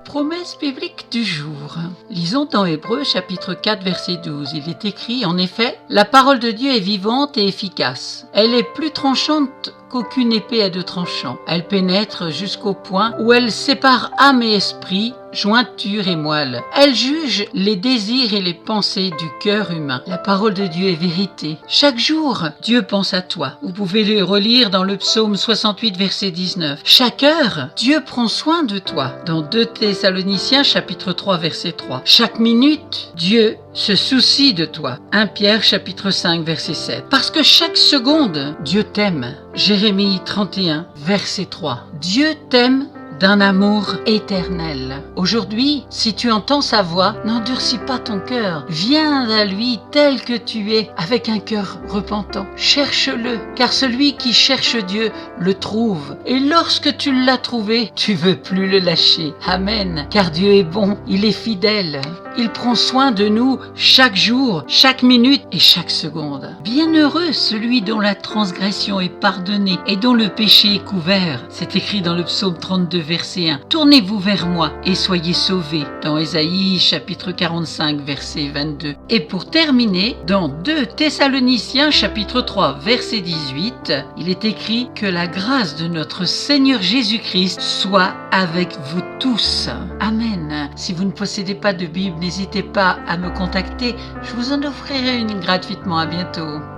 promesse biblique du jour. Lisons dans Hébreux chapitre 4 verset 12. Il est écrit en effet, la parole de Dieu est vivante et efficace. Elle est plus tranchante qu'aucune épée à deux tranchants. Elle pénètre jusqu'au point où elle sépare âme et esprit, jointure et moelle. Elle juge les désirs et les pensées du cœur humain. La parole de Dieu est vérité. Chaque jour, Dieu pense à toi. Vous pouvez le relire dans le psaume 68 verset 19. Chaque heure, Dieu prend soin de toi. Dans 2 Thessaloniciens chapitre 3 verset 3. Chaque minute, Dieu se soucie de toi. 1 Pierre chapitre 5 verset 7. Parce que chaque seconde, Dieu t'aime. Jérémie 31 verset 3. Dieu t'aime d'un amour éternel. Aujourd'hui, si tu entends sa voix, n'endurcis pas ton cœur. Viens à lui tel que tu es, avec un cœur repentant. Cherche-le, car celui qui cherche Dieu le trouve. Et lorsque tu l'as trouvé, tu veux plus le lâcher. Amen. Car Dieu est bon, il est fidèle. Il prend soin de nous chaque jour, chaque minute et chaque seconde. Bienheureux celui dont la transgression est pardonnée et dont le péché est couvert. C'est écrit dans le psaume 32 verset 1. Tournez-vous vers moi et soyez sauvés. Dans Ésaïe chapitre 45 verset 22. Et pour terminer, dans 2 Thessaloniciens chapitre 3 verset 18, il est écrit que la grâce de notre Seigneur Jésus-Christ soit avec vous tous. Amen. Si vous ne possédez pas de Bible, n'hésitez pas à me contacter. Je vous en offrirai une gratuitement. À bientôt.